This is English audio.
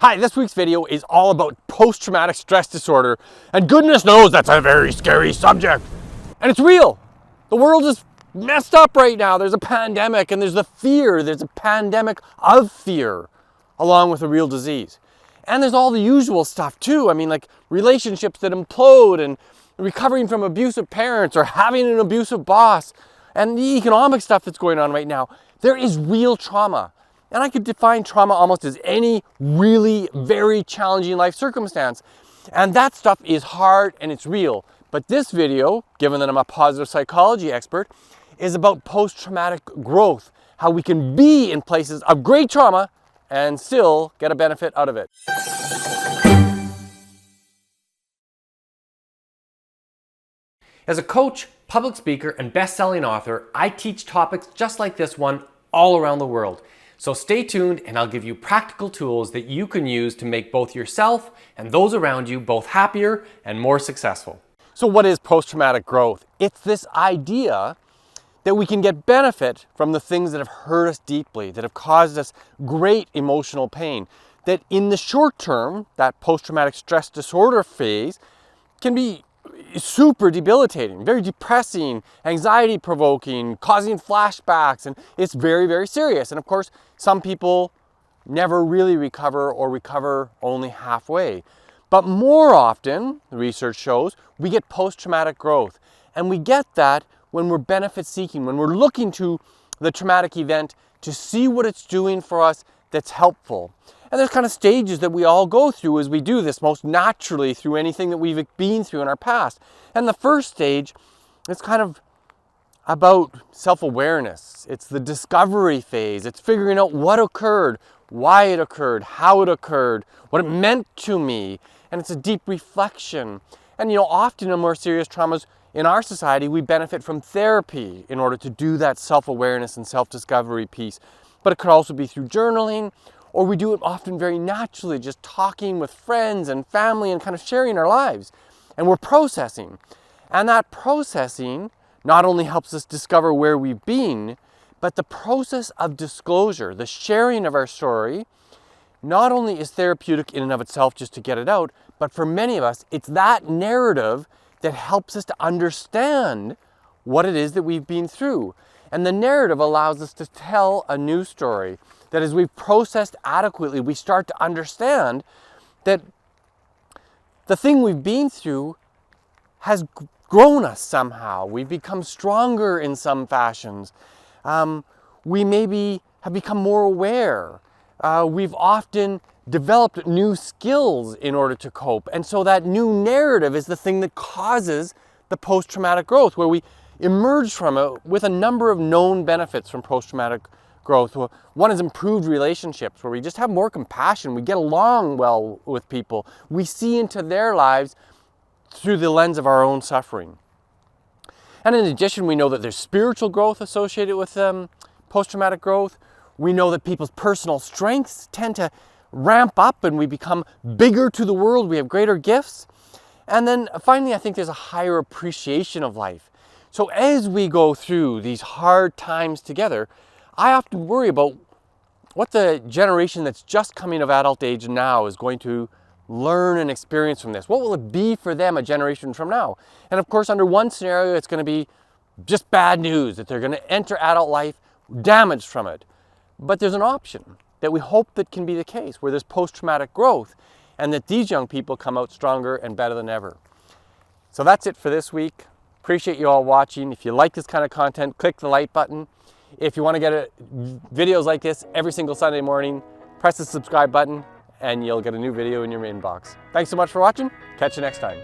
Hi, this week's video is all about post-traumatic stress disorder, and goodness knows that's a very scary subject. And it's real. The world is messed up right now. There's a pandemic and there's the fear. There's a pandemic of fear along with a real disease. And there's all the usual stuff too. I mean, like relationships that implode and recovering from abusive parents or having an abusive boss and the economic stuff that's going on right now. There is real trauma. And I could define trauma almost as any really very challenging life circumstance. And that stuff is hard and it's real. But this video, given that I'm a positive psychology expert, is about post-traumatic growth, how we can be in places of great trauma and still get a benefit out of it. As a coach, public speaker, and best-selling author, I teach topics just like this one all around the world. So stay tuned and I'll give you practical tools that you can use to make both yourself and those around you both happier and more successful. So what is post-traumatic growth? It's this idea that we can get benefit from the things that have hurt us deeply, that have caused us great emotional pain. That in the short term, that post-traumatic stress disorder phase can be super debilitating, very depressing, anxiety provoking, causing flashbacks, and it's very, very serious. And of course, some people never really recover or recover only halfway. But more often, the research shows, we get post-traumatic growth. And we get that when we're benefit seeking, when we're looking to the traumatic event to see what it's doing for us that's helpful. And there's kind of stages that we all go through as we do this, most naturally through anything that we've been through in our past. And the first stage is kind of about self-awareness. It's the discovery phase. It's figuring out what occurred, why it occurred, how it occurred, what it meant to me. And it's a deep reflection. And often in more serious traumas in our society, we benefit from therapy in order to do that self-awareness and self-discovery piece. But it could also be through journaling, or we do it often very naturally, just talking with friends and family and kind of sharing our lives. And we're processing. And that processing not only helps us discover where we've been, but the process of disclosure, the sharing of our story, not only is therapeutic in and of itself just to get it out, but for many of us, it's that narrative that helps us to understand what it is that we've been through. And the narrative allows us to tell a new story that as we've processed adequately, we start to understand that the thing we've been through has grown us somehow. We've become stronger in some fashions. We maybe have become more aware. We've often developed new skills in order to cope. And so that new narrative is the thing that causes the post-traumatic growth, where we emerge from it with a number of known benefits from post-traumatic growth. One is improved relationships, where we just have more compassion. We get along well with people. We see into their lives through the lens of our own suffering. And in addition, we know that there's spiritual growth associated with post-traumatic growth. We know that people's personal strengths tend to ramp up and we become bigger to the world. We have greater gifts. And then finally, I think there's a higher appreciation of life. So as we go through these hard times together, I often worry about what the generation that's just coming of adult age now is going to learn and experience from this. What will it be for them a generation from now? And of course, under one scenario, it's going to be just bad news, that they're going to enter adult life damaged from it. But there's an option that we hope that can be the case, where there's post-traumatic growth and that these young people come out stronger and better than ever. So that's it for this week. Appreciate you all watching. If you like this kind of content, click the like button. If you want to get videos like this every single Sunday morning, press the subscribe button and you'll get a new video in your inbox. Thanks so much for watching. Catch you next time.